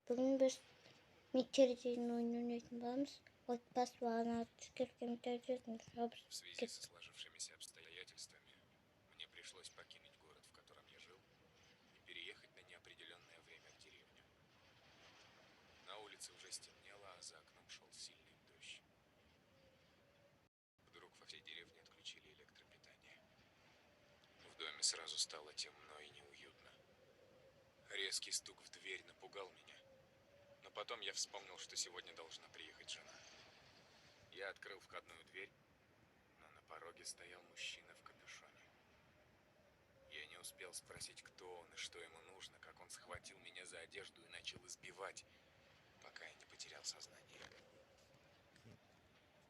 Bugün biz Meteor'un oyununu oynayacağız. Отпас вана четвертым террористом. В связи со сложившимися обстоятельствами мне пришлось покинуть город, в котором я жил, и переехать на неопределенное время в деревню. На улице уже стемнело, а за окном шел сильный дождь. Вдруг во всей деревне отключили электропитание. В доме сразу стало темно и неуютно. Резкий стук в дверь напугал меня. Но потом я вспомнил, что сегодня должна приехать жена. Я открыл входную дверь, но на пороге стоял мужчина в капюшоне. Я не успел спросить, кто он и что ему нужно, как он схватил меня за одежду и начал избивать, пока я не потерял сознание.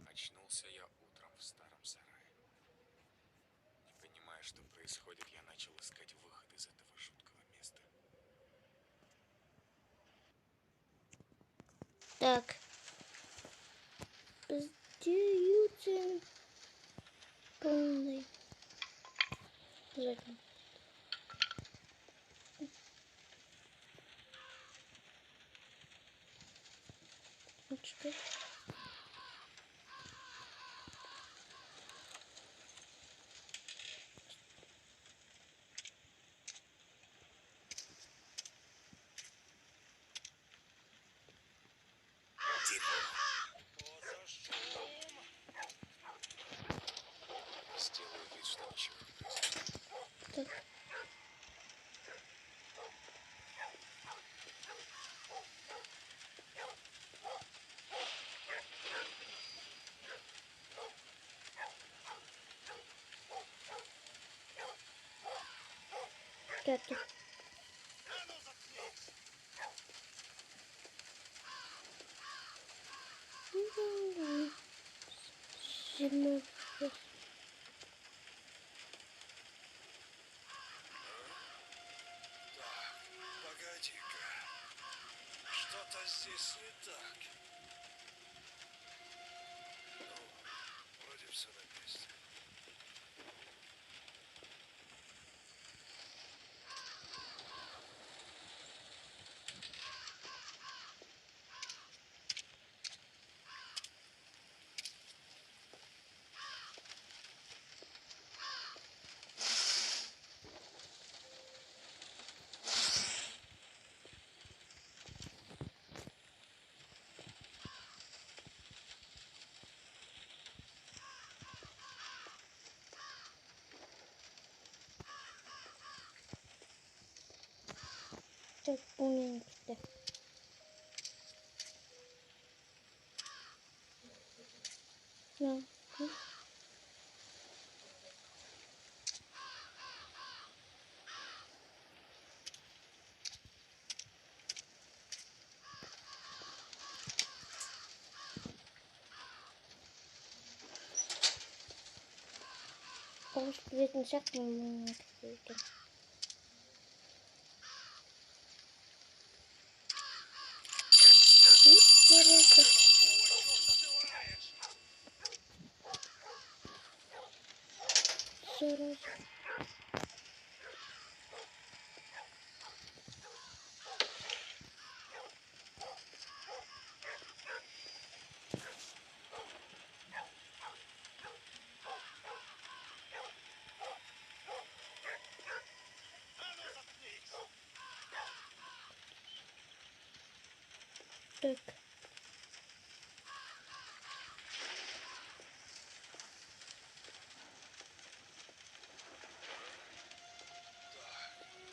Очнулся я утром в старом сарае. Не понимая, что происходит, я начал искать выход из этого жуткого места. Так. Сдаются полный. Задний. Что? Сделаю вид, что ничего не происходит. Так. Пятый. Седьмой. Погоди-ка, что-то здесь не так. Ну, вроде все на месте. Так, умненько. Да. Может, ведь не всяк умненько. Сразу. Так.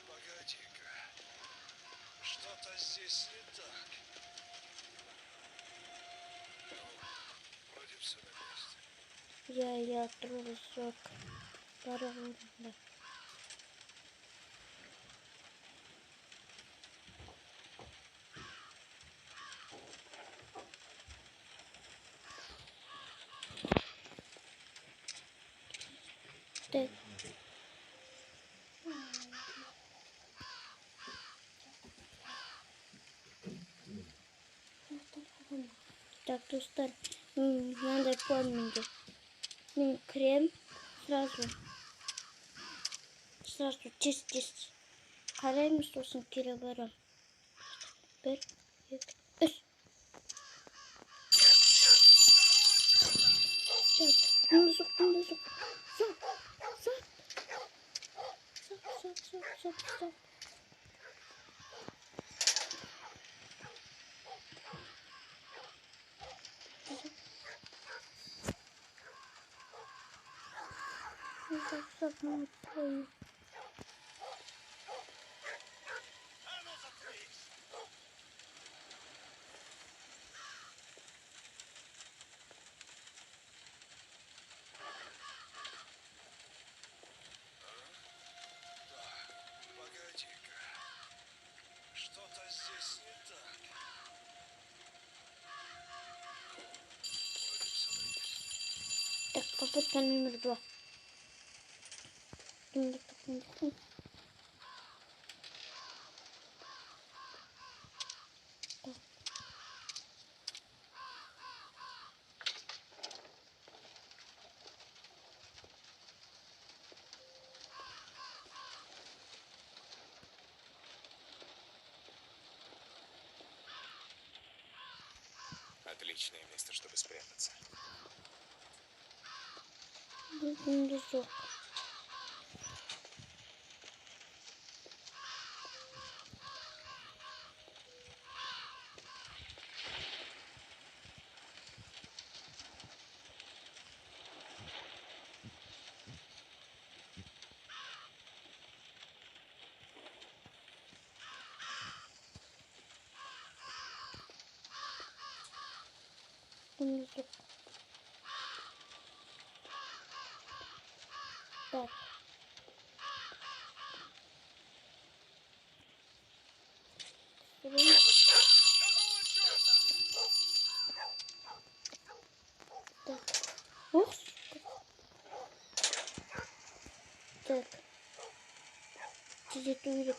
Погоди-ка, что-то здесь не так. Ну, вроде все на месте. Я трусок. Паровозно. Так. Так, досталь. Надо помнить. Крем сразу чистить. Қараймыз сосын кері барам. Бір. Өс. Так, бunda sok. Sok. Sok. А ну заткнись! Погоди-ка. Что-то здесь не так. Вроде все на месте. Так, попытка номер 2. Отличное место, чтобы спрятаться. Bunda sok. Так. Какого черта? Так. Ух. Так. Где турик?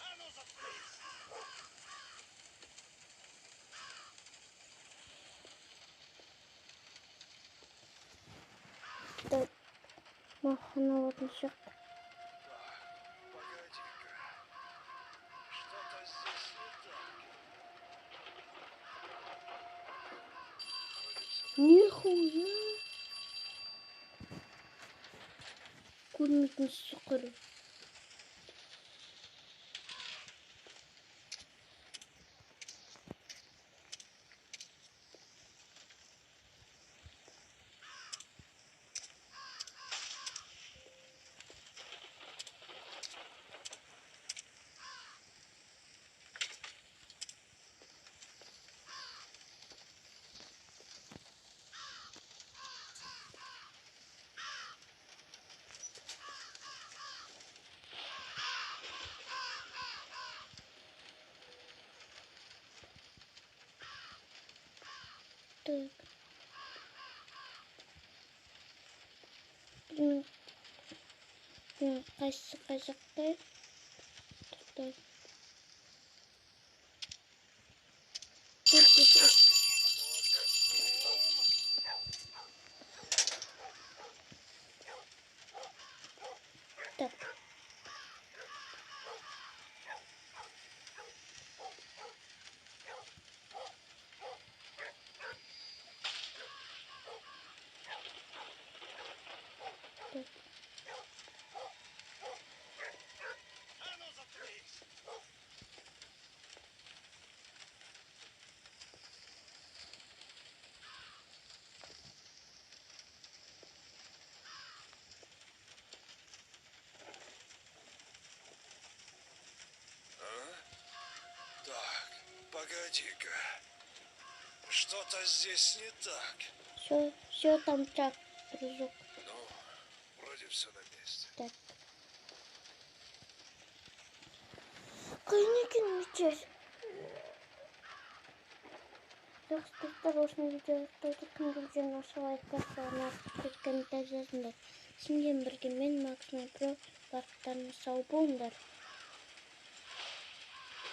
А ну заткнись! Так. Ну вот еще. Так, погоди-ка. Что-то здесь не так. Вроде все на Нихуя. Курник сукару. Так. Kaysa kayakta. Так. Тут. Так. Так. А ну заткнись! Так, погоди-ка. Что-то здесь не так. Все там так, дружок. Ну, вроде все на месте. Так. Конечно, часть. Так что осторожно, видео кто-то кімділде нашалай кафе, комментарий жазыңдар. Сенден бірге мен Максимум Про бақыттарыңыз сау болыңдар.